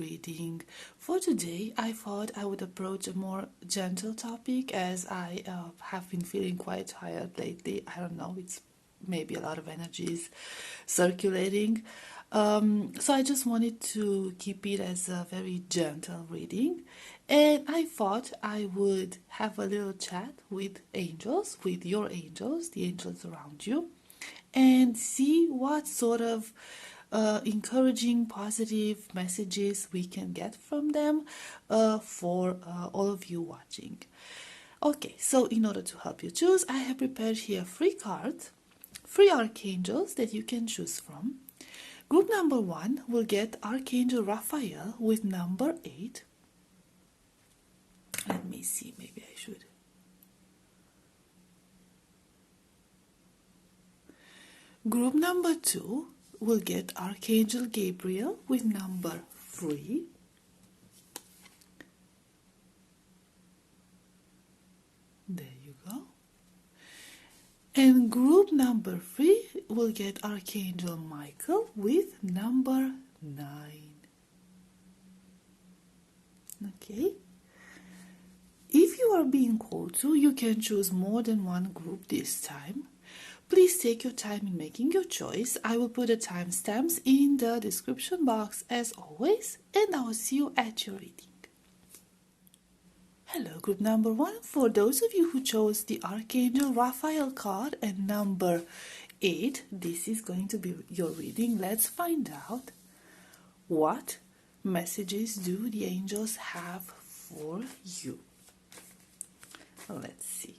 reading. For today, I thought I would approach a more gentle topic as I have been feeling quite tired lately. I don't know, it's maybe a lot of energies circulating. So I just wanted to keep it as a very gentle reading. And I thought I would have a little chat with angels, with your angels, the angels around you, and see what sort of encouraging, positive messages we can get from them for all of you watching. Okay, so in order to help you choose, I have prepared here 3 cards, 3 archangels that you can choose from. Group number 1 will get Archangel Raphael with number 8. Let me see, maybe I should. Group number 2 will get Archangel Gabriel with number 3. There you go. And group number 3 will get Archangel Michael with number 9. Okay. If you are being called to, you can choose more than one group this time. Please take your time in making your choice. I will put the timestamps in the description box as always, and I will see you at your reading. Hello, group number 1. For those of you who chose the Archangel Raphael card and number 8, this is going to be your reading. Let's find out what messages do the angels have for you. Let's see.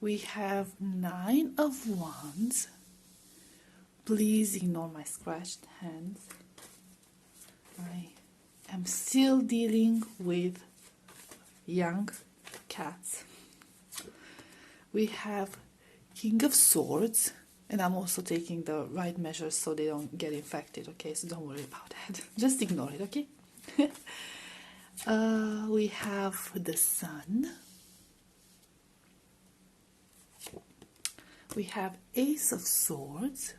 We have 9 of Wands. Please ignore my scratched hands. I am still dealing with young cats. We have King of Swords, and I'm also taking the right measures so they don't get infected, okay? So don't worry about that. Just ignore it, okay? We have the Sun. We have Ace of Swords.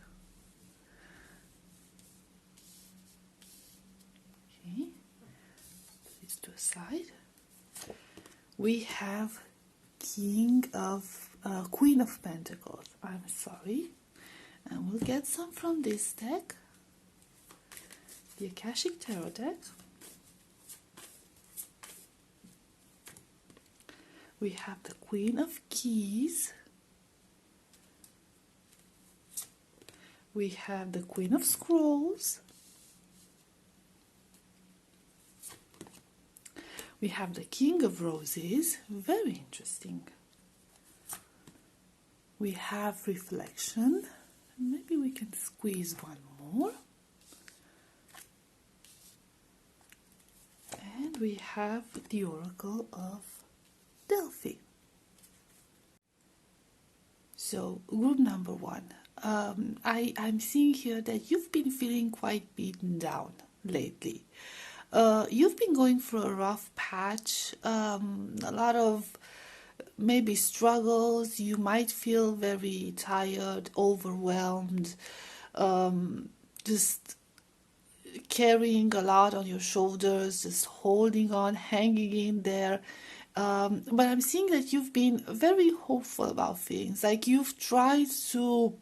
Okay, put this to the side. We have Queen of Pentacles. I'm sorry. And we'll get some from this deck. The Akashic Tarot deck. We have the Queen of Keys. We have the Queen of Scrolls. We have the King of Roses. Very interesting. We have Reflection. Maybe we can squeeze one more. And we have the Oracle of Delphi. So, group number 1. I'm seeing here that you've been feeling quite beaten down lately. You've been going through a rough patch, a lot of maybe struggles. You might feel very tired, overwhelmed, just carrying a lot on your shoulders, just holding on, hanging in there. But I'm seeing that you've been very hopeful about things, like you've tried to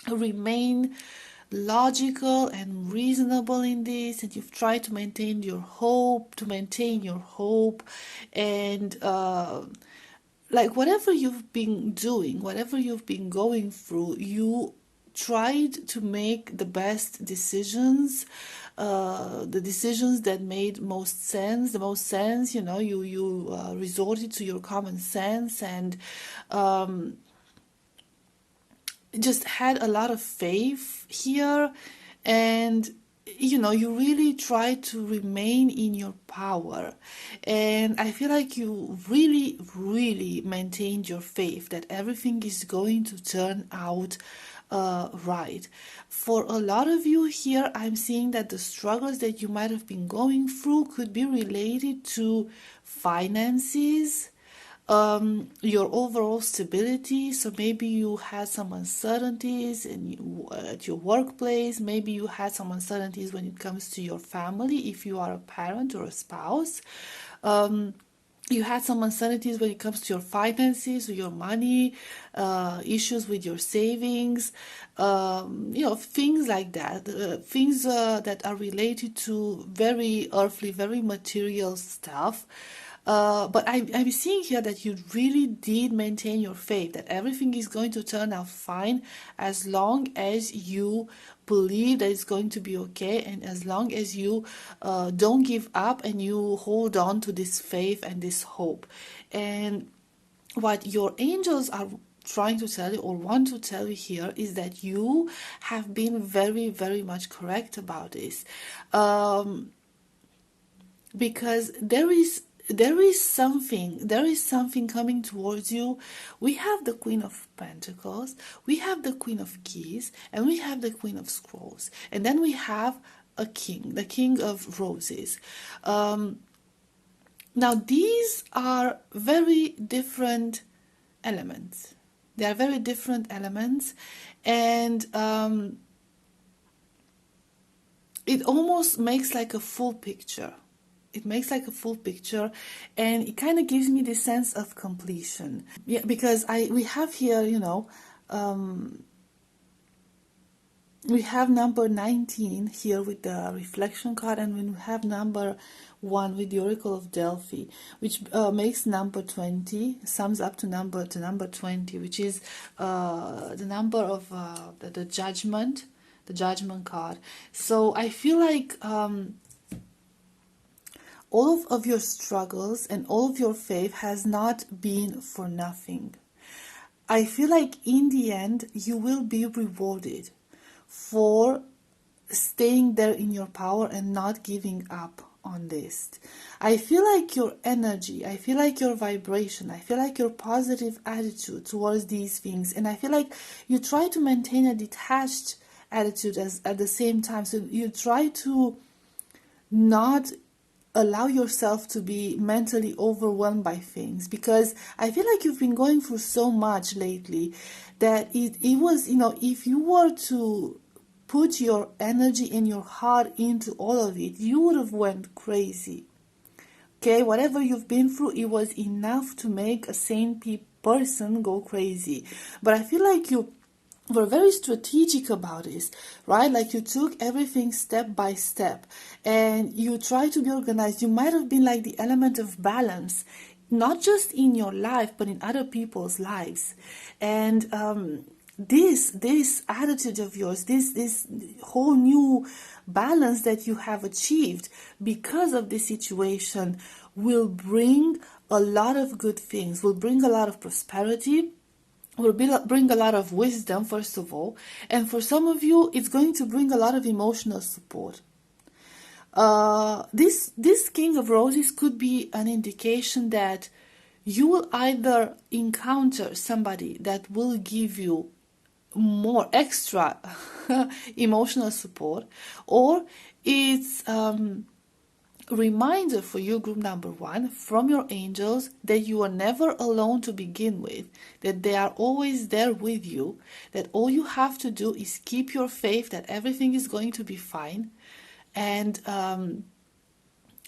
remain logical and reasonable in this, and you've tried to maintain your hope, and like whatever you've been doing, whatever you've been going through, you tried to make the best decisions, the decisions that made most sense, you know, you resorted to your common sense and just had a lot of faith here, and you know, you really try to remain in your power, and I feel like you really maintained your faith that everything is going to turn out right. For a lot of you here, I'm seeing that the struggles that you might have been going through could be related to finances, your overall stability. So maybe you had some uncertainties at your workplace. Maybe you had some uncertainties when it comes to your family, if you are a parent or a spouse. You had some uncertainties when it comes to your finances, or your money, issues with your savings, things like that, things that are related to very earthly, very material stuff. But I'm seeing here that you really did maintain your faith, that everything is going to turn out fine as long as you believe that it's going to be okay, and as long as you don't give up and you hold on to this faith and this hope. And what your angels are trying to tell you or want to tell you here is that you have been very, very much correct about this. Because there is something coming towards you. We have the Queen of Pentacles, we have the Queen of Keys, and we have the Queen of Scrolls, and then we have a king, the King of Roses. Now these are very different elements. They are very different elements, and it almost makes like a full picture. It makes like a full picture, and it kind of gives me this sense of completion. Yeah, because we have here, we have number 19 here with the reflection card, and we have number 1 with the Oracle of Delphi, which makes number 20, sums up to number 20, which is the number of the judgment, the judgment card. So I feel like all of your struggles and all of your faith has not been for nothing. I feel like in the end, you will be rewarded for staying there in your power and not giving up on this. I feel like your energy, I feel like your vibration, I feel like your positive attitude towards these things, and I feel like you try to maintain a detached attitude at the same time. So you try to not allow yourself to be mentally overwhelmed by things, because I feel like you've been going through so much lately that it was, if you were to put your energy and your heart into all of it, you would have went crazy. Okay, whatever you've been through, it was enough to make a sane person go crazy. But I feel like you were very strategic about this, right? Like you took everything step by step and you tried to be organized. You might have been like the element of balance, not just in your life, but in other people's lives. And this attitude of yours, this whole new balance that you have achieved because of this situation will bring a lot of good things, will bring a lot of prosperity, will bring a lot of wisdom, first of all, and for some of you, it's going to bring a lot of emotional support. This King of Roses could be an indication that you will either encounter somebody that will give you more extra emotional support, or it's reminder for you, group number 1, from your angels, that you are never alone to begin with, that they are always there with you, that all you have to do is keep your faith that everything is going to be fine, and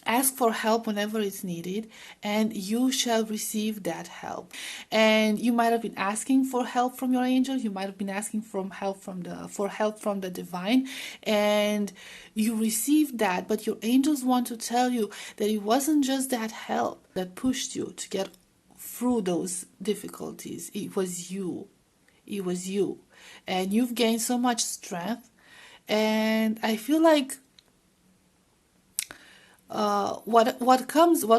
ask for help whenever it's needed, and you shall receive that help. And you might have been asking for help from your angels, you might have been asking for help from the divine, and you received that. But your angels want to tell you that it wasn't just that help that pushed you to get through those difficulties. It was you. And you've gained so much strength. And I feel like what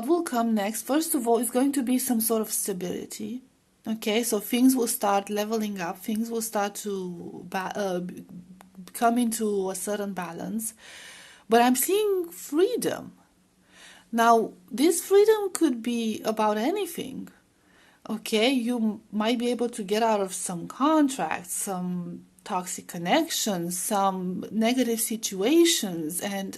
will come next, first of all, is going to be some sort of stability. Okay, so things will start leveling up, things will start to come into a certain balance. But I'm seeing freedom. Now, this freedom could be about anything. Okay, you might be able to get out of some contracts, some toxic connections, some negative situations, and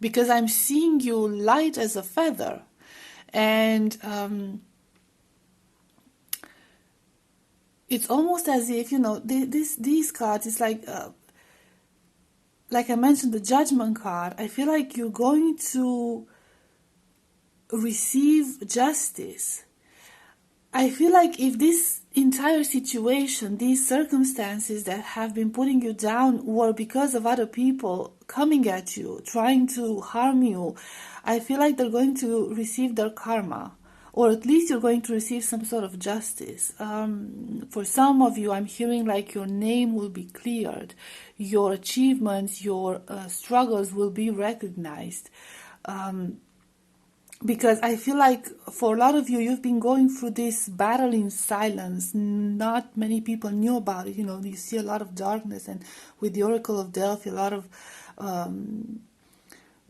because I'm seeing you light as a feather. And it's almost as if, these cards, it's like I mentioned, the Judgment card. I feel like you're going to receive justice. I feel like if this entire situation, these circumstances that have been putting you down were because of other people coming at you, trying to harm you, I feel like they're going to receive their karma. Or at least you're going to receive some sort of justice. For some of you, I'm hearing like your name will be cleared. Your achievements, your struggles will be recognized. Because I feel like for a lot of you, you've been going through this battle in silence. Not many people knew about it. You see a lot of darkness, and with the Oracle of Delphi, a lot of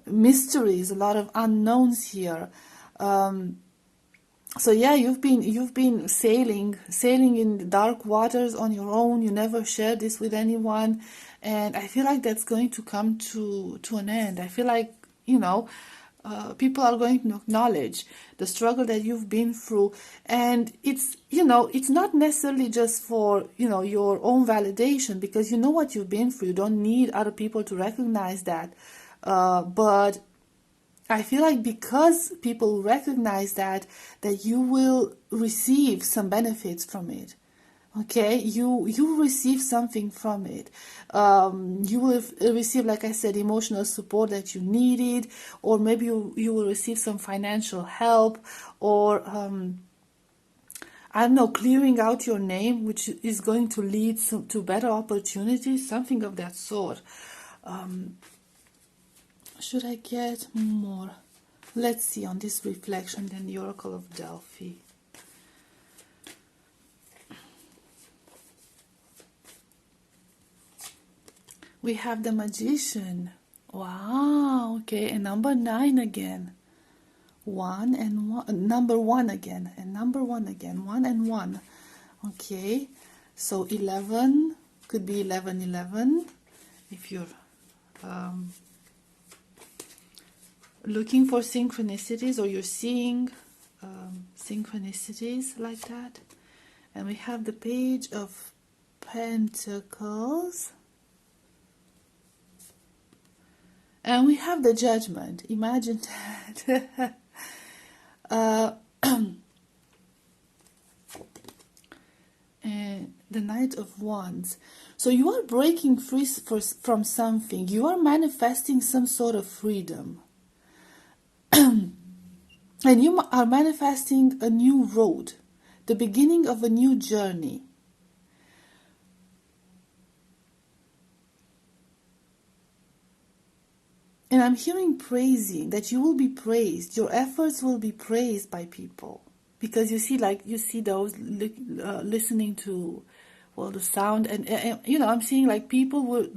mysteries, a lot of unknowns here. So yeah, you've been sailing in the dark waters on your own. You never shared this with anyone, and I feel like that's going to come to an end. I feel like people are going to acknowledge the struggle that you've been through, and it's not necessarily just for your own validation, because you know what you've been through. You don't need other people to recognize that, but I feel like because people recognize that you will receive some benefits from it. Okay, you receive something from it. You will receive, like I said, emotional support that you needed, or maybe you will receive some financial help, or I don't know, clearing out your name, which is going to lead to better opportunities, something of that sort. Should I get more? Let's see on this reflection, then the Oracle of Delphi. We have the Magician. Wow, okay, and number 9 again. 1 and 1, number 1 again, and number 1 again, 1 and 1. Okay, so 11, could be 11, 11, if you're looking for synchronicities, or you're seeing synchronicities like that. And we have the Page of Pentacles, and we have the Judgment. Imagine that. And the Knight of Wands. So you are breaking free from something. You are manifesting some sort of freedom. And you are manifesting a new road, the beginning of a new journey. And I'm hearing praising, that you will be praised. Your efforts will be praised by people. Because you see those listening to, well, the sound. And I'm seeing like people will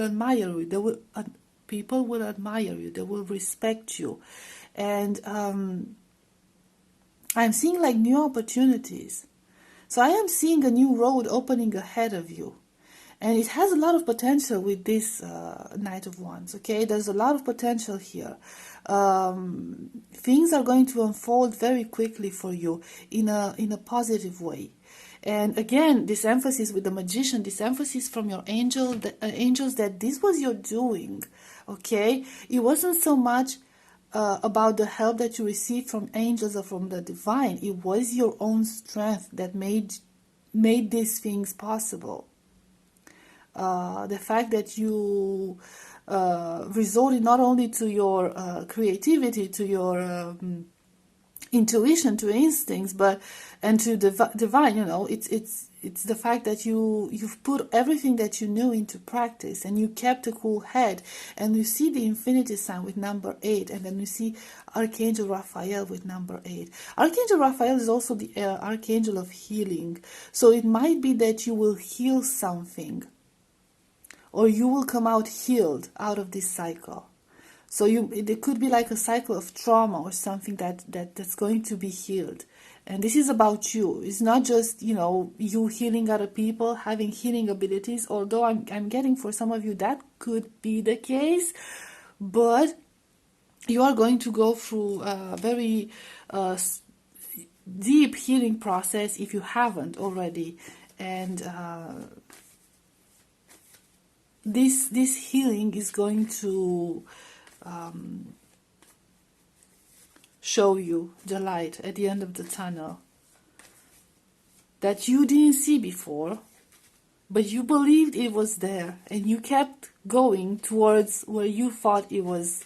admire you. People will admire you. They will respect you. And I'm seeing like new opportunities. So I am seeing a new road opening ahead of you. And it has a lot of potential with this Knight of Wands, okay? There's a lot of potential here. Things are going to unfold very quickly for you in a positive way. And again, this emphasis with the Magician, this emphasis from your angels that this was your doing, okay? It wasn't so much about the help that you received from angels or from the divine. It was your own strength that made these things possible. The fact that you resorted not only to your creativity, to your intuition, to instincts, and to divine. It's the fact that you've put everything that you knew into practice, and you kept a cool head. And you see the infinity sign with number 8, and then you see Archangel Raphael with number 8. Archangel Raphael is also the Archangel of healing. So it might be that you will heal something, or you will come out healed out of this cycle. So it could be like a cycle of trauma or something that's going to be healed. And this is about you. It's not just, you healing other people, having healing abilities, although I'm getting for some of you that could be the case. But you are going to go through very deep healing process if you haven't already. And this healing is going to show you the light at the end of the tunnel that you didn't see before, but you believed it was there, and you kept going towards where you thought it was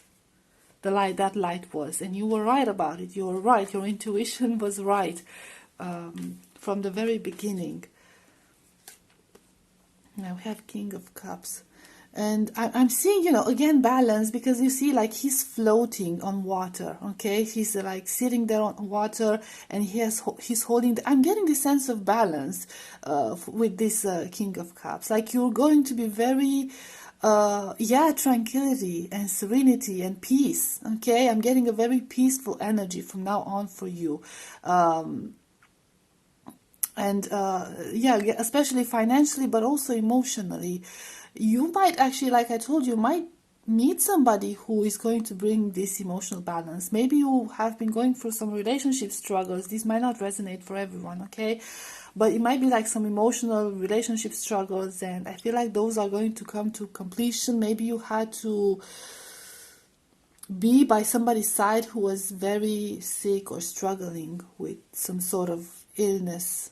the light, that light was, and you were right about it. You were right. Your intuition was right from the very beginning. Now we have King of Cups. And I'm seeing, you know, again, balance, because you see, like, he's floating on water, okay? He's, like, sitting there on water, and he's holding... I'm getting this sense of balance with this King of Cups. Like, you're going to be very... tranquility and serenity and peace, okay? I'm getting a very peaceful energy from now on for you. Especially financially, but also emotionally. You might actually, like I told you, might meet somebody who is going to bring this emotional balance. Maybe you have been going through some relationship struggles. This might not resonate for everyone, okay? But it might be like some emotional relationship struggles, and I feel like those are going to come to completion. Maybe you had to be by somebody's side who was very sick or struggling with some sort of illness.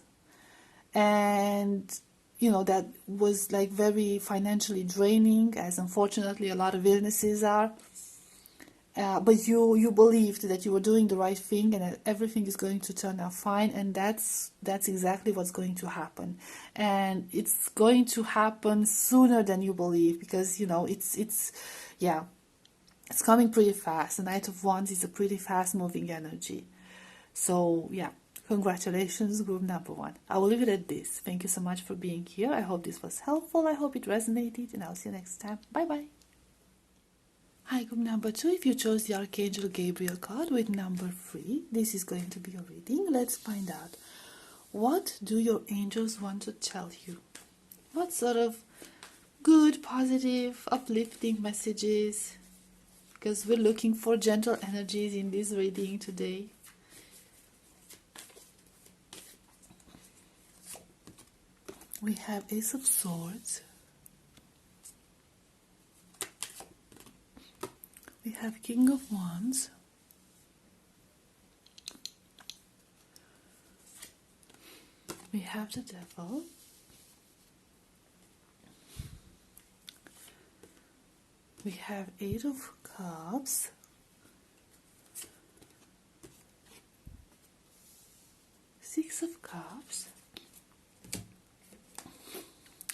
And, you know, that was like very financially draining, as unfortunately a lot of illnesses are. But you believed that you were doing the right thing and that everything is going to turn out fine, and that's exactly what's going to happen. And it's going to happen sooner than you believe, because, you know, it's coming pretty fast. The Knight of Wands is a pretty fast moving energy. So yeah, congratulations, group number 1. I will leave it at this. Thank you so much for being here. I hope this was helpful. I hope it resonated, and I'll see you next time. Bye bye. Hi, group number 2. If you chose the Archangel Gabriel card with number 3, this is going to be a reading. Let's find out. What do your angels want to tell you? What sort of good, positive, uplifting messages? Because we're looking for gentle energies in this reading today. We have Ace of Swords. We have King of Wands. We have the Devil. We have Eight of Cups. Six of Cups.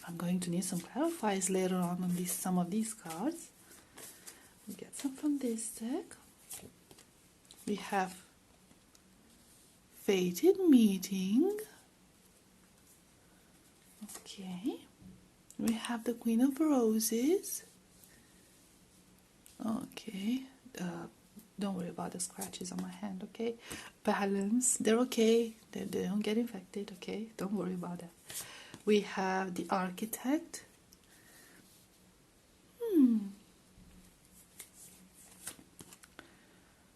I'm going to need some clarifiers later on some of these cards. We'll get some from this deck. We have Fated Meeting. Okay. We have the Queen of Roses. Okay. Don't worry about the scratches on my hand, okay? Balance. They're okay. They don't get infected, okay? Don't worry about that. We have the Architect.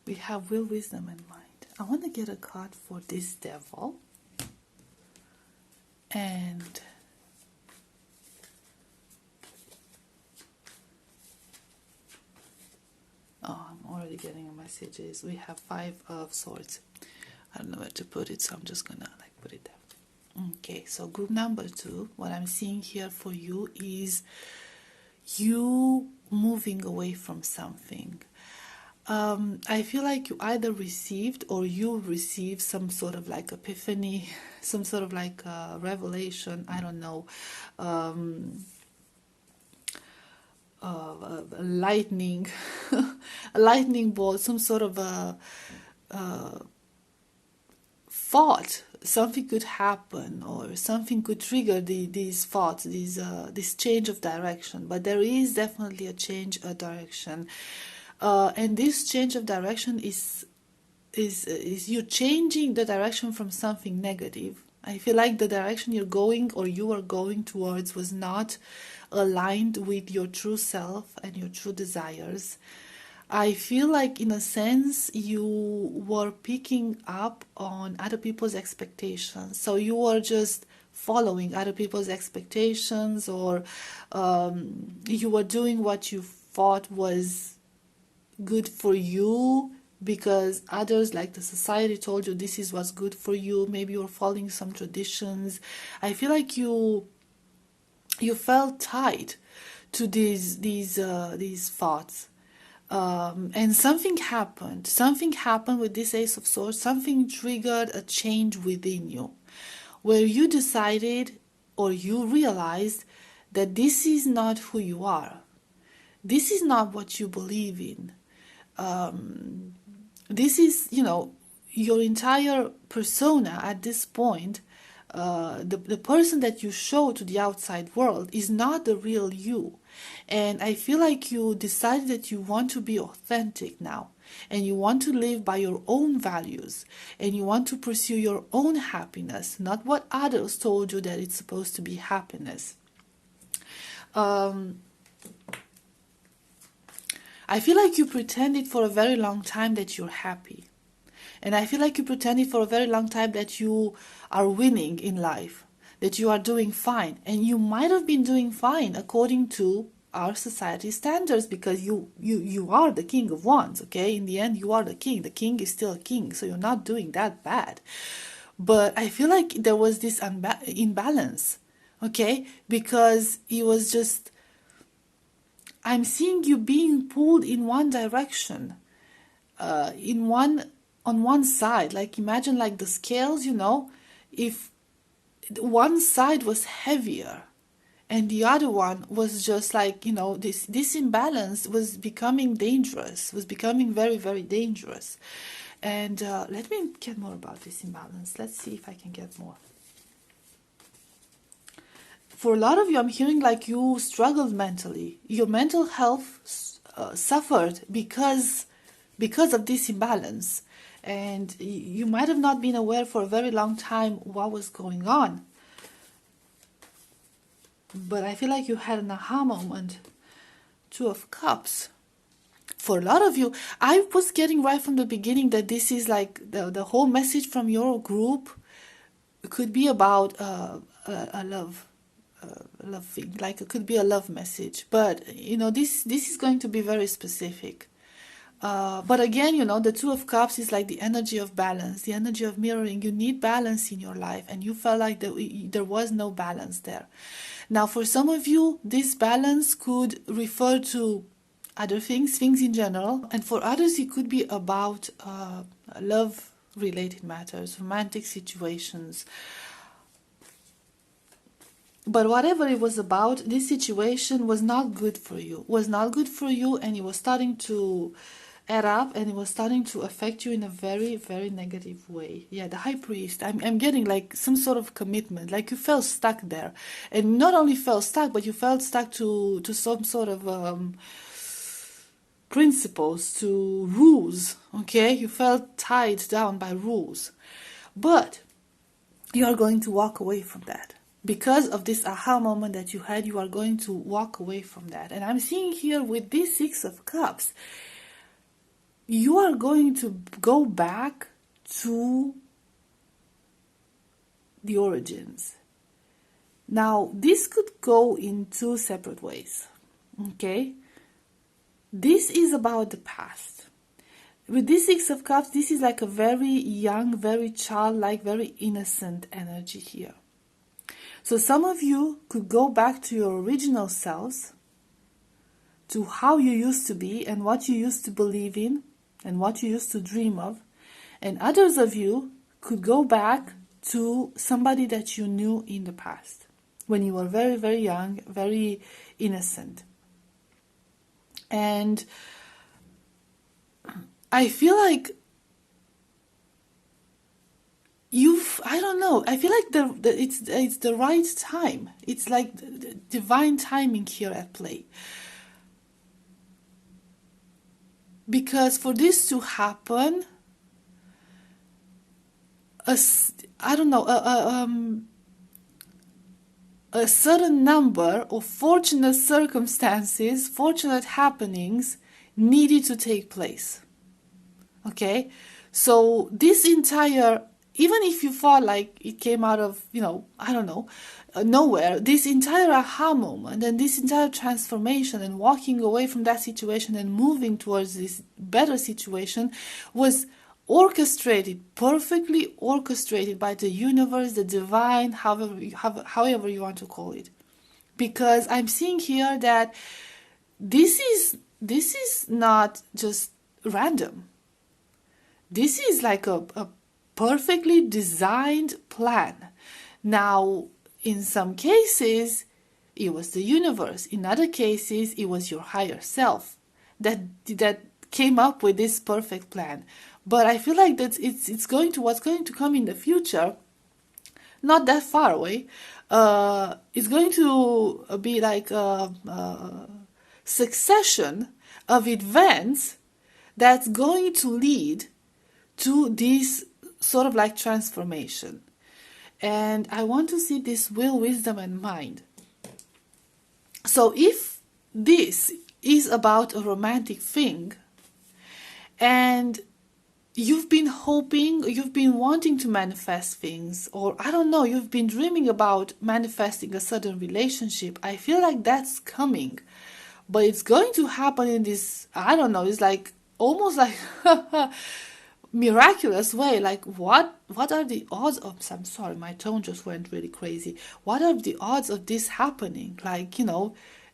We have Will, Wisdom, and Mind. I want to get a card for this Devil. And I'm already getting messages. We have Five of Swords. I don't know where to put it, so I'm just gonna put it there. Okay, so group number 2, what I'm seeing here for you is you moving away from something. I feel like you either received or you received some sort of like epiphany, some sort of like revelation, I don't know, a lightning, a lightning bolt, some sort of a thought. Something could happen or something could trigger these thoughts, this change of direction. But there is definitely a change of direction. And this change of direction is you changing the direction from something negative. I feel like the direction you're going or you are going towards was not aligned with your true self and your true desires. I feel like, in a sense, you were picking up on other people's expectations. So you were just following other people's expectations, or you were doing what you thought was good for you because others, like the society, told you this is what's good for you. Maybe you're following some traditions. I feel like you felt tied to these thoughts. And something happened. Something happened with this Ace of Swords. Something triggered a change within you, where you decided, or you realized, that this is not who you are. This is not what you believe in. This is, your entire persona at this point. The person that you show to the outside world is not the real you. And I feel like you decided that you want to be authentic now, and you want to live by your own values, and you want to pursue your own happiness, not what others told you that it's supposed to be happiness. I feel like you pretended for a very long time that you're happy. And I feel like you pretended for a very long time that you are winning in life, that you are doing fine. And you might have been doing fine according to our society standards, because you are the king of wands, okay? In the end, you are the king. The king is still a king, so you're not doing that bad. But I feel like there was this imbalance, okay? Because it was just, I'm seeing you being pulled in one direction, on one side. Like, imagine like the scales, if one side was heavier and the other one was just like, this imbalance was becoming dangerous, was becoming very, very dangerous. And let me get more about this imbalance. Let's see if I can get more. For a lot of you, I'm hearing like you struggled mentally. Your mental health suffered because of this imbalance. And you might have not been aware for a very long time what was going on. But I feel like you had an aha moment. Two of Cups. For a lot of you, I was getting right from the beginning that this is like the whole message from your group could be about a love thing. Like, it could be a love message. But, this is going to be very specific. But again, the Two of Cups is like the energy of balance, the energy of mirroring. You need balance in your life, and you felt like there was no balance there. Now, for some of you, this balance could refer to other things in general, and for others, it could be about love-related matters, romantic situations. But whatever it was about, this situation was not good for you. And it was starting to add up, and it was starting to affect you in a very, very negative way. Yeah, the High Priest. I'm getting like some sort of commitment. Like, you felt stuck there. And not only felt stuck, but you felt stuck to some sort of principles, to rules. Okay? You felt tied down by rules. But you are going to walk away from that. Because of this aha moment that you had, you are going to walk away from that. And I'm seeing here with this Six of Cups, you are going to go back to the origins. Now, this could go in two separate ways, okay? This is about the past. With this Six of Cups, this is like a very young, very childlike, very innocent energy here. So some of you could go back to your original selves, to how you used to be and what you used to believe in and what you used to dream of. And others of you could go back to somebody that you knew in the past, when you were very, very young, very innocent. And I feel like I don't know, I feel like it's the right time. It's like divine timing here at play. Because for this to happen, a certain number of fortunate circumstances, fortunate happenings needed to take place. Okay? So this entire, even if you thought like it came out of, I don't know, nowhere, this entire aha moment and this entire transformation and walking away from that situation and moving towards this better situation was orchestrated, perfectly orchestrated by the universe, the divine, however you want to call it. Because I'm seeing here that this is not just random. This is like a perfectly designed plan. Now, in some cases, it was the universe. In other cases, it was your higher self that came up with this perfect plan. But I feel like that it's going to, what's going to come in the future, not that far away. It's going to be like a succession of events that's going to lead to this sort of like transformation. And I want to see this will, wisdom, and mind. So if this is about a romantic thing, and you've been hoping, you've been wanting to manifest things, or I don't know, you've been dreaming about manifesting a certain relationship, I feel like that's coming. But it's going to happen in this, I don't know, it's like almost like miraculous way. Like what are the odds of, I'm sorry, my tone just went really crazy. What are the odds of this happening? Like,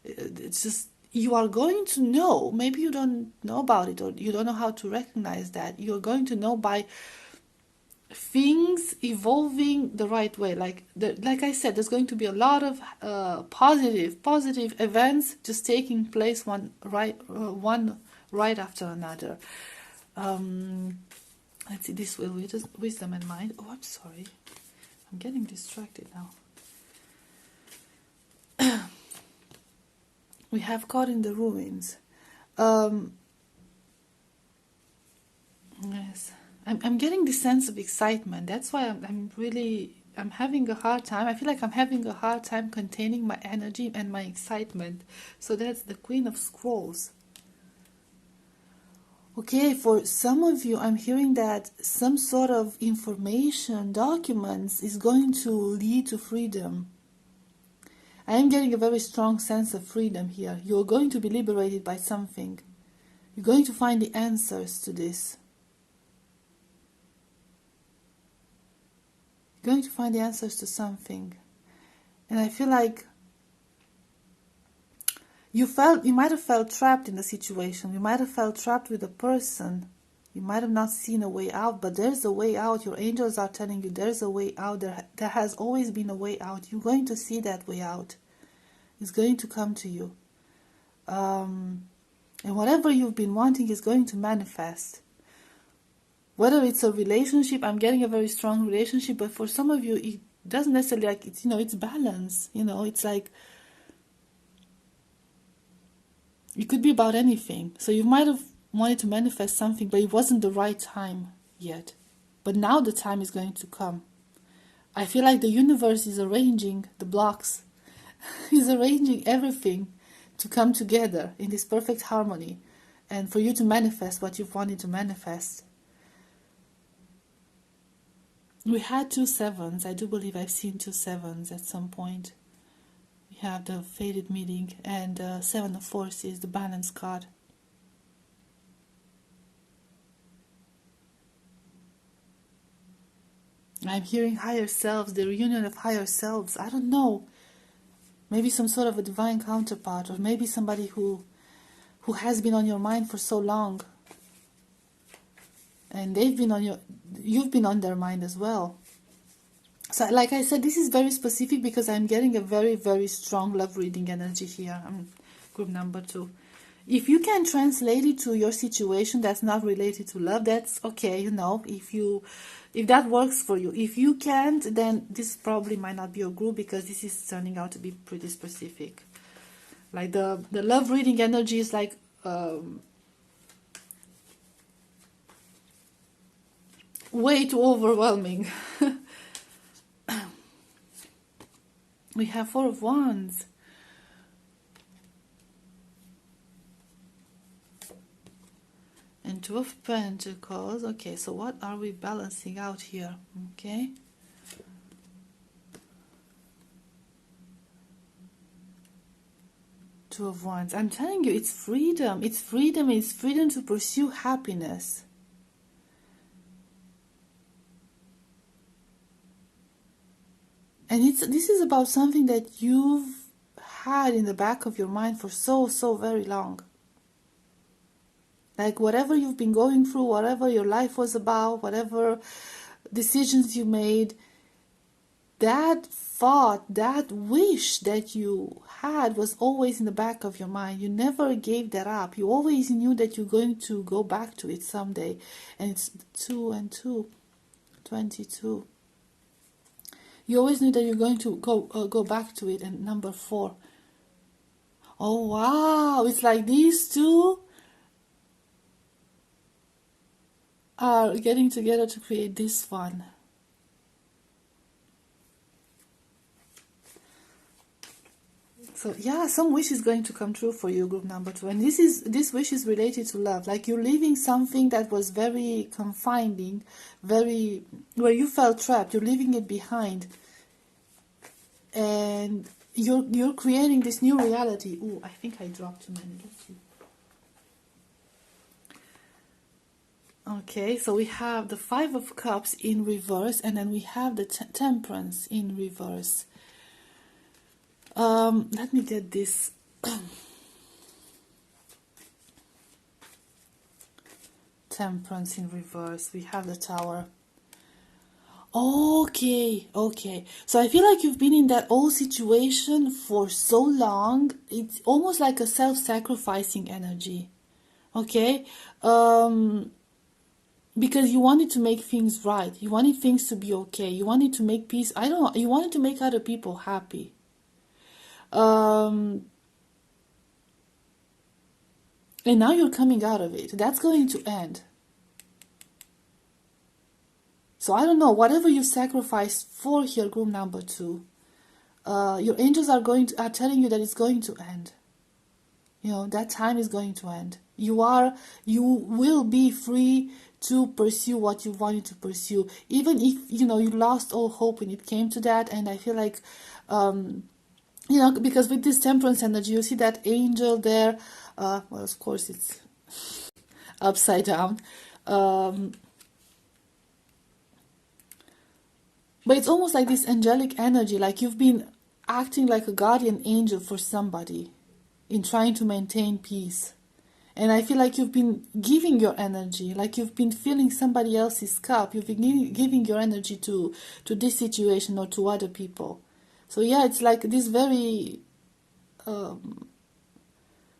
it's just, you are going to know, maybe you don't know about it or you don't know how to recognize that. You're going to know by things evolving the right way. Like I said, there's going to be a lot of positive events just taking place one right after another. Let's see, this will wisdom and mind. Oh, I'm sorry, I'm getting distracted now. We have caught in the ruins. Yes, I'm getting this sense of excitement. That's why I'm having a hard time. I feel like I'm having a hard time containing my energy and my excitement. So that's the Queen of Scrolls. Okay, for some of you, I'm hearing that some sort of information, documents, is going to lead to freedom. I am getting a very strong sense of freedom here. You're going to be liberated by something. You're going to find the answers to this. You're going to find the answers to something. And I feel like you might have felt trapped in the situation. You might have felt trapped with a person. You might have not seen a way out, but there's a way out. Your angels are telling you there's a way out. There has always been a way out. You're going to see that way out. It's going to come to you. And whatever you've been wanting is going to manifest. Whether it's a relationship, I'm getting a very strong relationship, but for some of you, it doesn't necessarily like it's, it's balance. It's like, it could be about anything. So you might have wanted to manifest something, but it wasn't the right time yet. But now the time is going to come. I feel like the universe is arranging the blocks. Is arranging everything to come together in this perfect harmony. And for you to manifest what you've wanted to manifest. We had 2 sevens. I do believe I've seen 2 sevens at some point. We have the fated meeting, and 7 of Force is the balance card. I'm hearing higher selves, the reunion of higher selves. I don't know. Maybe some sort of a divine counterpart, or maybe somebody who has been on your mind for so long. And you've been on their mind as well. So like I said, this is very specific because I'm getting a very, very strong love reading energy here. I'm group number 2. If you can translate it to your situation that's not related to love, that's okay, if that works for you. If you can't, then this probably might not be your group because this is turning out to be pretty specific. Like the love reading energy is like way too overwhelming. We have 4 of Wands. and Two of Pentacles. Okay, so what are we balancing out here? Okay. Two of Wands. I'm telling you, it's freedom. It's freedom. It's freedom to pursue happiness. And this is about something that you've had in the back of your mind for so very long. Like whatever you've been going through, whatever your life was about, whatever decisions you made, that thought, that wish that you had was always in the back of your mind. You never gave that up. You always knew that you're going to go back to it someday. And it's 2 and 2, 22. You always knew that you're going to go back to it. And number 4. Oh wow, it's like these two are getting together to create this one. So yeah, some wish is going to come true for you, group number 2. And this wish is related to love. Like you're leaving something that was very confining, very where you felt trapped. You're leaving it behind. And you're creating this new reality. Oh, I think I dropped too many. Let's see. Okay, so we have the 5 of Cups in reverse, and then we have the Temperance in reverse. Let me get this. Temperance in reverse. We have the Tower. Okay. So I feel like you've been in that old situation for so long. It's almost like a self-sacrificing energy. Okay? Because you wanted to make things right. You wanted things to be okay. You wanted to make peace. I don't know. You wanted to make other people happy. And now you're coming out of it. That's going to end. So I don't know, whatever you sacrificed for here, group number 2, your angels are telling you that it's going to end. You know, that time is going to end. You will be free to pursue what you wanted to pursue, even if you lost all hope when it came to that. And I feel like because with this Temperance energy, you see that angel there. Well, of course it's upside down. But it's almost like this angelic energy, like you've been acting like a guardian angel for somebody in trying to maintain peace. And I feel like you've been giving your energy, like you've been filling somebody else's cup. You've been giving your energy to this situation or to other people. So yeah, it's like this very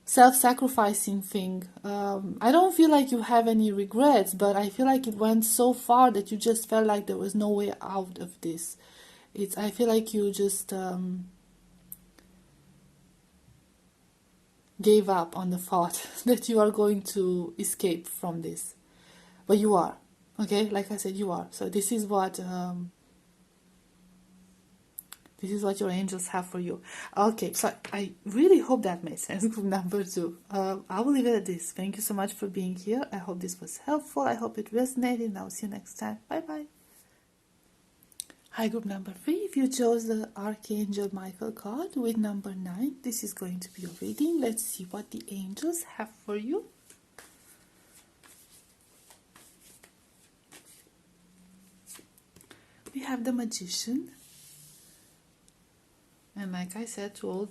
self-sacrificing thing. I don't feel like you have any regrets, but I feel like it went so far that you just felt like there was no way out of this. I feel like you just gave up on the thought that you are going to escape from this. But you are, okay? Like I said, you are. So this is what your angels have for you. Okay, so I really hope that made sense, group number 2. I will leave it at this. Thank you so much for being here. I hope this was helpful. I hope it resonated, and I'll see you next time. Bye-bye. Hi, group number 3. If you chose the Archangel Michael card with number 9, this is going to be your reading. Let's see what the angels have for you. We have the Magician. And like I said to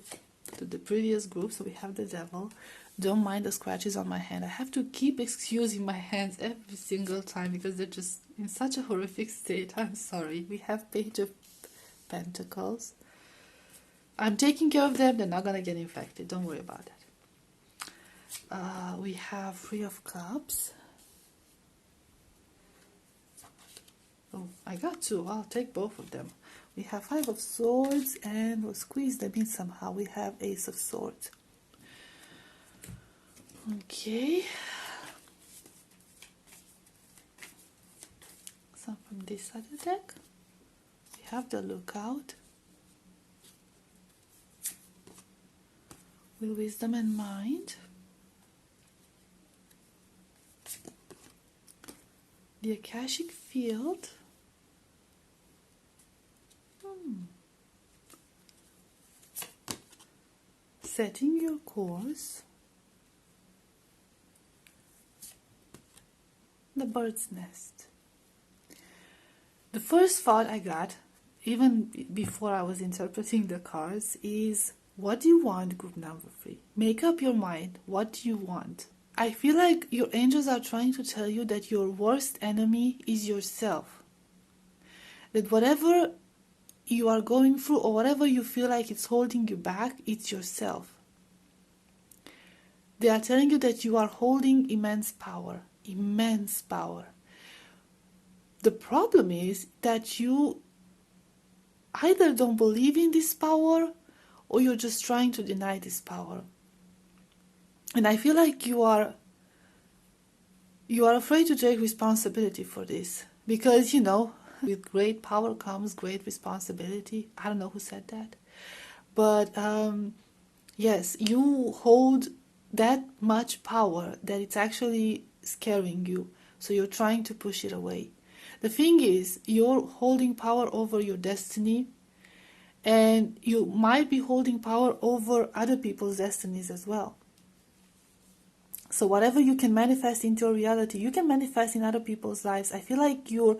the previous group, so we have the Devil. Don't mind the scratches on my hand. I have to keep excusing my hands every single time because they're just in such a horrific state. I'm sorry. We have Page of Pentacles. I'm taking care of them. They're not going to get infected. Don't worry about that. We have 3 of Cups. Oh, I got 2. I'll take both of them. We have 5 of Swords, and we'll squeeze them in somehow. We have Ace of Swords. Okay. So from this side of the deck, we have the Lookout. With Wisdom and Mind. The Akashic Field. Setting your course. The bird's nest. The first thought I got, even before I was interpreting the cards, is what do you want, group number 3? Make up your mind. What do you want? I feel like your angels are trying to tell you that your worst enemy is yourself. That whatever you are going through or whatever you feel like it's holding you back, it's yourself. They are telling you that you are holding immense power. Immense power. The problem is that you either don't believe in this power or you're just trying to deny this power. And I feel like you are afraid to take responsibility for this. Because, with great power comes great responsibility. I don't know who said that. But, yes, you hold that much power that it's actually scaring you. So you're trying to push it away. The thing is, you're holding power over your destiny. And you might be holding power over other people's destinies as well. So whatever you can manifest into your reality, you can manifest in other people's lives. I feel like you're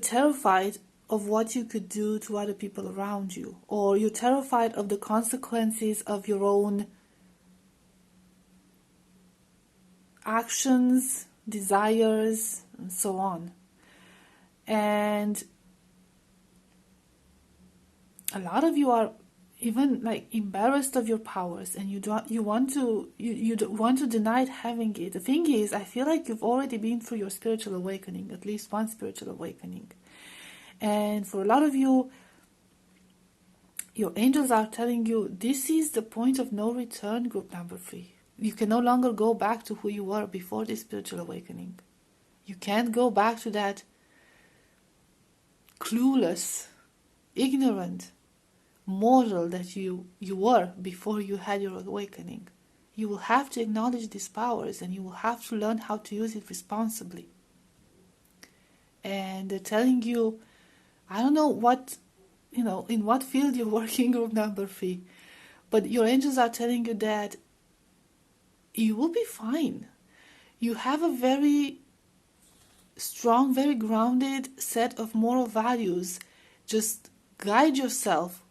terrified of what you could do to other people around you. Or you're terrified of the consequences of your own actions, desires, and so on. And a lot of you are even embarrassed of your powers, and you want to deny having it. The thing is, I feel like you've already been through your spiritual awakening, at least one spiritual awakening. And for a lot of you, your angels are telling you this is the point of no return, group number 3. You can no longer go back to who you were before this spiritual awakening. You can't go back to that clueless, ignorant mortal that you were before you had your awakening. You will have to acknowledge these powers, and you will have to learn how to use it responsibly. And they're telling you, I don't know what, in what field you're working, group number 3, but your angels are telling you that you will be fine. You have a very strong, very grounded set of moral values. Just guide yourself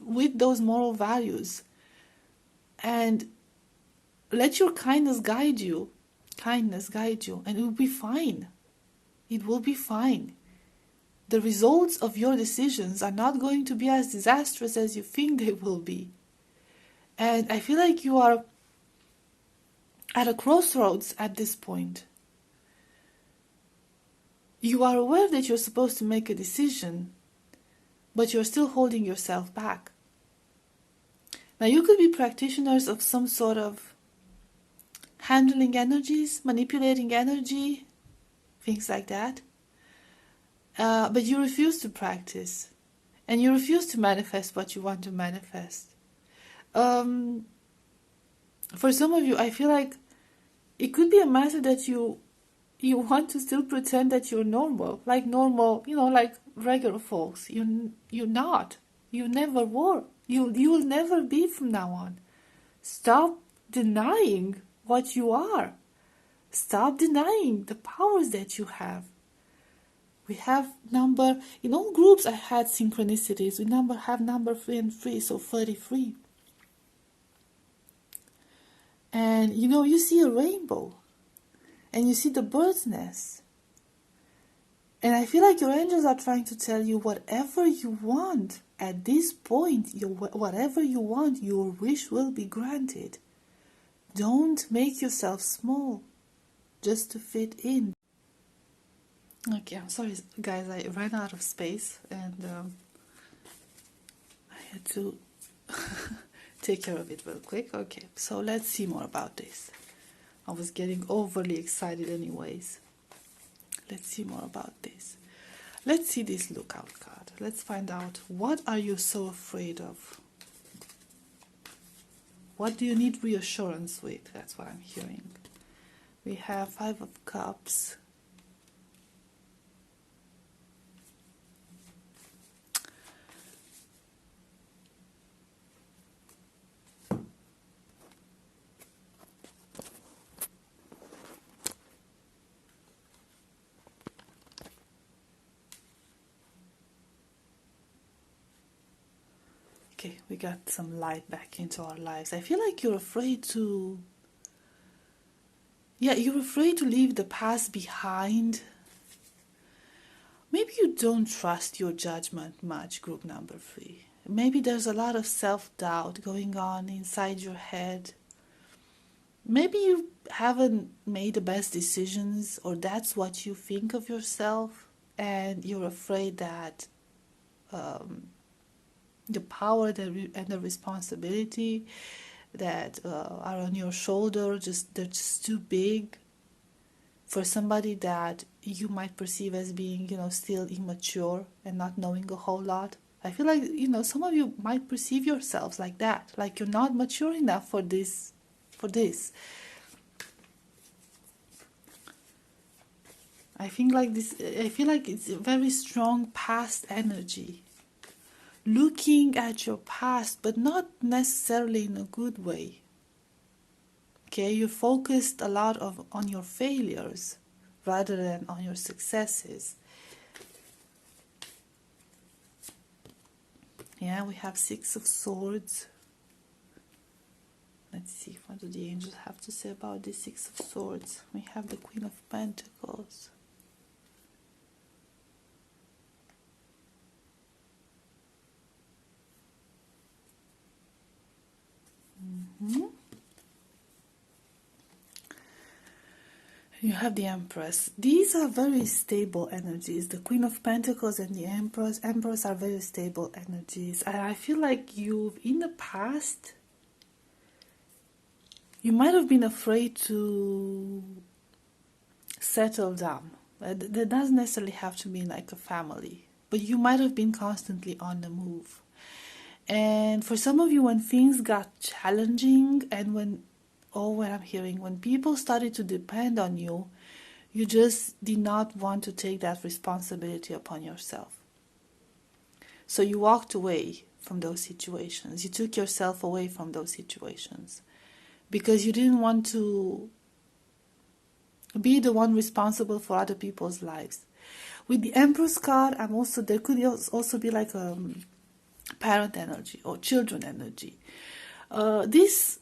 with those moral values and let your kindness guide you, and it will be fine. It will be fine. The results of your decisions are not going to be as disastrous as you think they will be. And I feel like you are at a crossroads at this point. You are aware that you're supposed to make a decision, but you're still holding yourself back. Now, you could be practitioners of some sort of handling energies, manipulating energy, things like that. But you refuse to practice, and you refuse to manifest what you want to manifest. For some of you, I feel like it could be a matter that you want to still pretend that you're normal, like regular folks. You're not. You never were. You will never be from now on. Stop denying what you are. Stop denying the powers that you have. We have in all groups I had synchronicities. We have number 3 and 3, so 33. And you see a rainbow. And you see the bird's nest. And I feel like your angels are trying to tell you whatever you want at this point, whatever you want, your wish will be granted. Don't make yourself small just to fit in. Okay, I'm sorry, guys, I ran out of space and I had to take care of it real quick. Okay, so let's see more about this. I was getting overly excited anyways. Let's see more about this. Let's see this lookout card. Let's find out, what are you so afraid of? What do you need reassurance with? That's what I'm hearing. We have 5 of Cups, Okay, we got some light back into our lives. I feel like you're afraid to... Yeah, you're afraid to leave the past behind. Maybe you don't trust your judgment much, group number 3. Maybe there's a lot of self-doubt going on inside your head. Maybe you haven't made the best decisions, or that's what you think of yourself, and you're afraid that the power and the responsibility that are on your shoulder, they're just too big for somebody that you might perceive as being, still immature and not knowing a whole lot. I feel like, some of you might perceive yourselves like that, like you're not mature enough for this. I feel like it's a very strong past energy. Looking at your past, but not necessarily in a good way. Okay, you focused a lot on your failures rather than on your successes. Yeah, we have 6 of Swords. Let's see, what do the angels have to say about the 6 of Swords? We have the Queen of Pentacles. You have the Empress. These are very stable energies. The Queen of Pentacles and the Empress are very stable energies. And I feel like in the past, you might have been afraid to settle down. That doesn't necessarily have to be like a family, but you might have been constantly on the move. And for some of you, when things got challenging and when people started to depend on you, you just did not want to take that responsibility upon yourself. So you walked away from those situations. You took yourself away from those situations because you didn't want to be the one responsible for other people's lives. With the Empress card, there could also be like a parent energy or children energy. This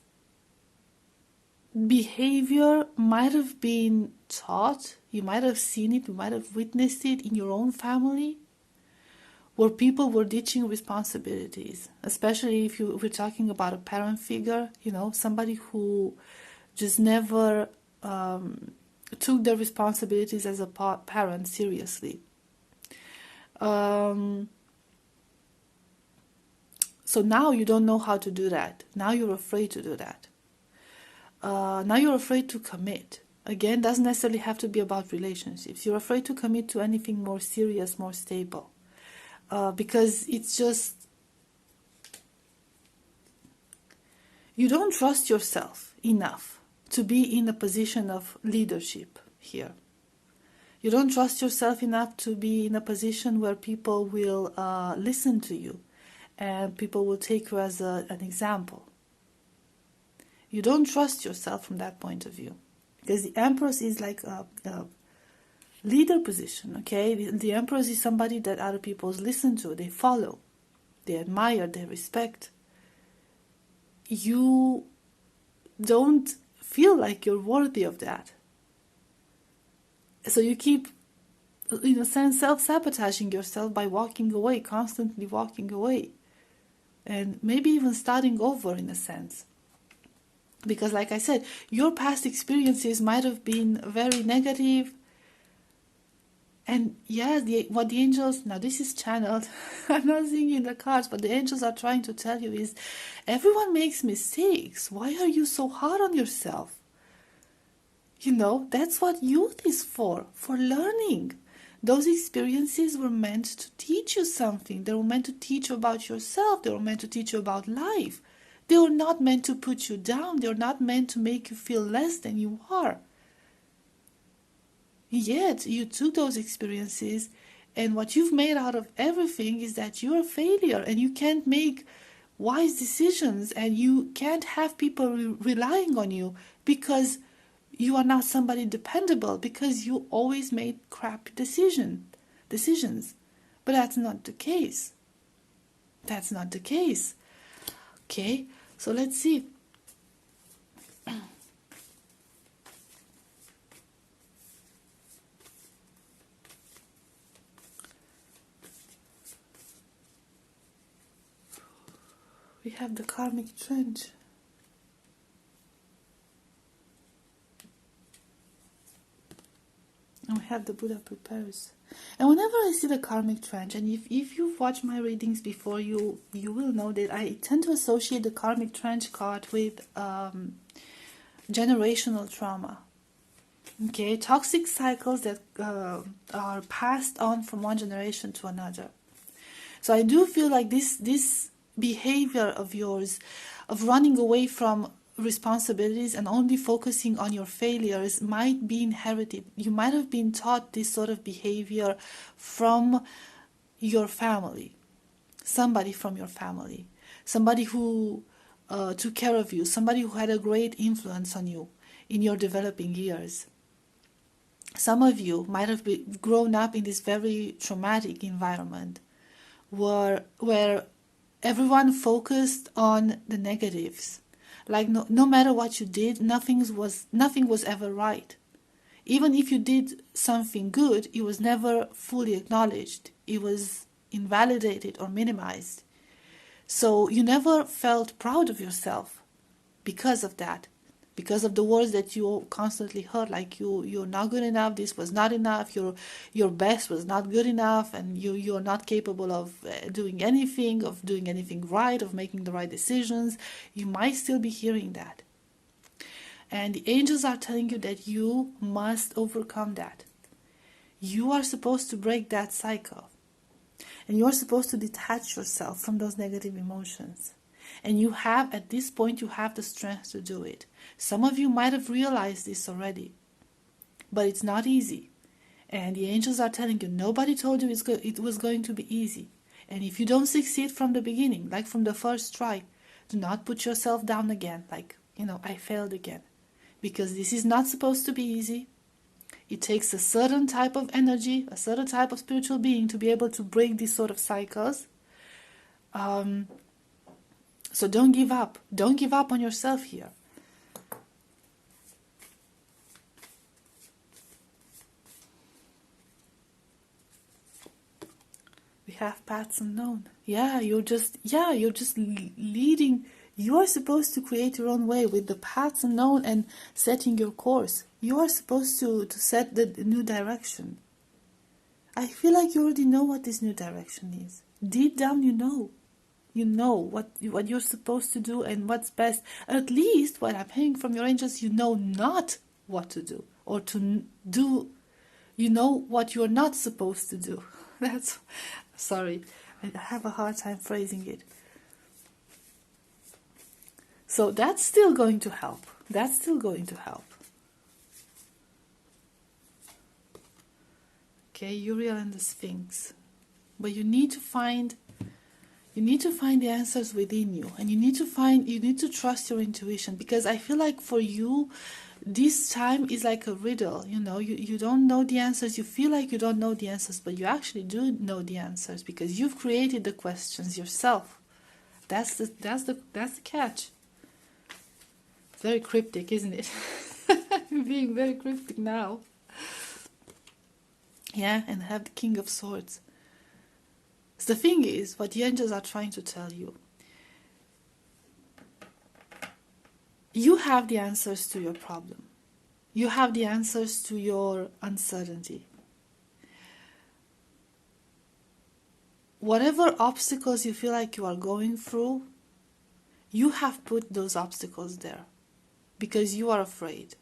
behavior might have been taught, you might have seen it, you might have witnessed it in your own family, where people were ditching responsibilities, especially if we're talking about a parent figure, somebody who just never took their responsibilities as a parent seriously. So now you don't know how to do that. Now you're afraid to do that. Now you're afraid to commit. Again, doesn't necessarily have to be about relationships. You're afraid to commit to anything more serious, more stable. Because it's just... You don't trust yourself enough to be in a position of leadership here. You don't trust yourself enough to be in a position where people will listen to you and people will take you as an example. You don't trust yourself from that point of view. Because the Empress is like a leader position, okay? The Empress is somebody that other people listen to, they follow, they admire, they respect. You don't feel like you're worthy of that. So you keep, in a sense, self-sabotaging yourself by walking away, constantly walking away. And maybe even starting over in a sense. Because like I said, your past experiences might have been very negative. And yeah, what the angels, now this is channeled, I'm not seeing in the cards, but the angels are trying to tell you is, everyone makes mistakes. Why are you so hard on yourself? That's what youth is for learning. Those experiences were meant to teach you something. They were meant to teach you about yourself. They were meant to teach you about life. They were not meant to put you down. They were not meant to make you feel less than you are. Yet, you took those experiences, and what you've made out of everything is that you're a failure, and you can't make wise decisions, and you can't have people relying on you because you are not somebody dependable, because you always made crappy decisions. But that's not the case. That's not the case. Okay, so let's see. We have the karmic trench. And we have the Buddha prepares. And whenever I see the karmic trench, and if you've watched my readings before, you will know that I tend to associate the karmic trench card with generational trauma. Okay, toxic cycles that are passed on from one generation to another. So I do feel like this behavior of yours, of running away from responsibilities and only focusing on your failures, might be inherited. You might have been taught this sort of behavior from your family, somebody from your family, somebody who took care of you, somebody who had a great influence on you in your developing years. Some of you might have grown up in this very traumatic environment where everyone focused on the negatives. Like no matter what you did, nothing was ever right. Even if you did something good, it was never fully acknowledged. It was invalidated or minimized. So you never felt proud of yourself because of that. Because of the words that you constantly heard, like you're not good enough, this was not enough, your best was not good enough, and you're not capable of doing anything right, of making the right decisions. You might still be hearing that. And the angels are telling you that you must overcome that. You are supposed to break that cycle. And you are supposed to detach yourself from those negative emotions. And you have, at this point, you have the strength to do it. Some of you might have realized this already, but it's not easy. And the angels are telling you, nobody told you it was going to be easy. And if you don't succeed from the beginning, like from the first try, do not put yourself down again, like, I failed again. Because this is not supposed to be easy. It takes a certain type of energy, a certain type of spiritual being to be able to break these sort of cycles. So don't give up. Don't give up on yourself here. We have paths unknown. You're just leading. You are supposed to create your own way with the paths unknown and setting your course. You are supposed to set the new direction. I feel like you already know what this new direction is. Deep down, you know. You know what you're supposed to do and what's best. At least what I'm hearing from your angels, you know not what to do. Or to do, you know what you're not supposed to do. Sorry, I have a hard time phrasing it. So that's still going to help. That's still going to help. Okay, Uriel and the Sphinx. But you need to find the answers within you, and you need to trust your intuition, because I feel like for you this time is like a riddle. You don't know the answers. You feel like you don't know the answers, but you actually do know the answers because you've created the questions yourself. That's the catch. It's very cryptic, isn't it? I'm being very cryptic now. Yeah, and have the King of Swords. So the thing is, what the angels are trying to tell you, you have the answers to your problem. You have the answers to your uncertainty. Whatever obstacles you feel like you are going through, you have put those obstacles there because you are afraid.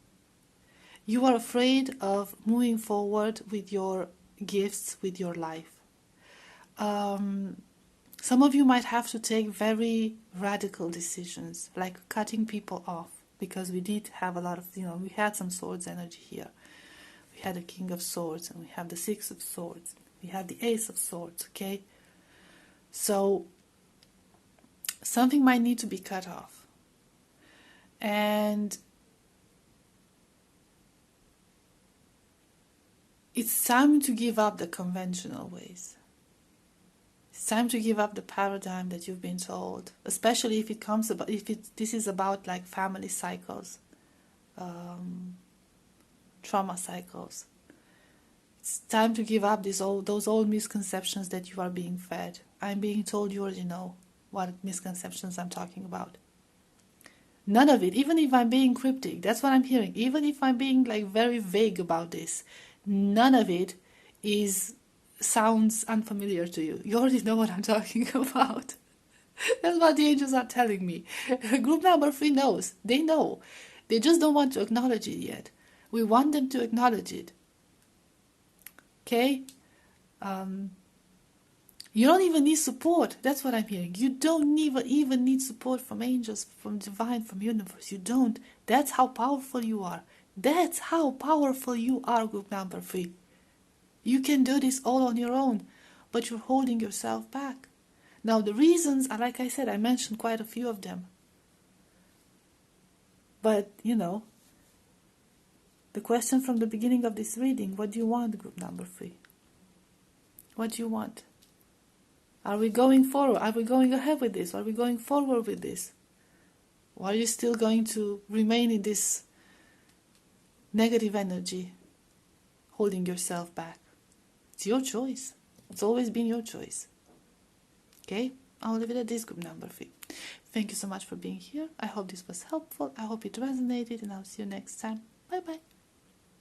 You are afraid of moving forward with your gifts, with your life. Some of you might have to take very radical decisions, like cutting people off, because we did have a lot of, we had some swords energy here. We had the King of Swords, and we have the Six of Swords. We have the Ace of Swords, okay? So something might need to be cut off. And it's time to give up the conventional ways. It's It's time to give up the paradigm that you've been told, especially if it comes about, this is about like family cycles, trauma cycles. It's time to give up those old misconceptions that you are being fed. I'm being told you already know what misconceptions I'm talking about. None of it, even if I'm being cryptic, that's what I'm hearing. Even if I'm being like very vague about this, none of it sounds unfamiliar to you. You already know what I'm talking about. That's what the angels are telling me. Group number 3 knows. They know. They just don't want to acknowledge it yet. We want them to acknowledge it. Okay? You don't even need support. That's what I'm hearing. You don't even need support from angels, from divine, from universe. You don't. That's how powerful you are. That's how powerful you are, group number 3. You can do this all on your own, but you're holding yourself back. Now, the reasons are, like I said, I mentioned quite a few of them. But, the question from the beginning of this reading, what do you want, group number 3? What do you want? Are we going forward? Are we going ahead with this? Are we going forward with this? Or are you still going to remain in this negative energy, holding yourself back? It's your choice. It's always been your choice. Okay? I'll leave it at this, group number 3. Thank you so much for being here. I hope this was helpful. I hope it resonated, and I'll see you next time. Bye-bye.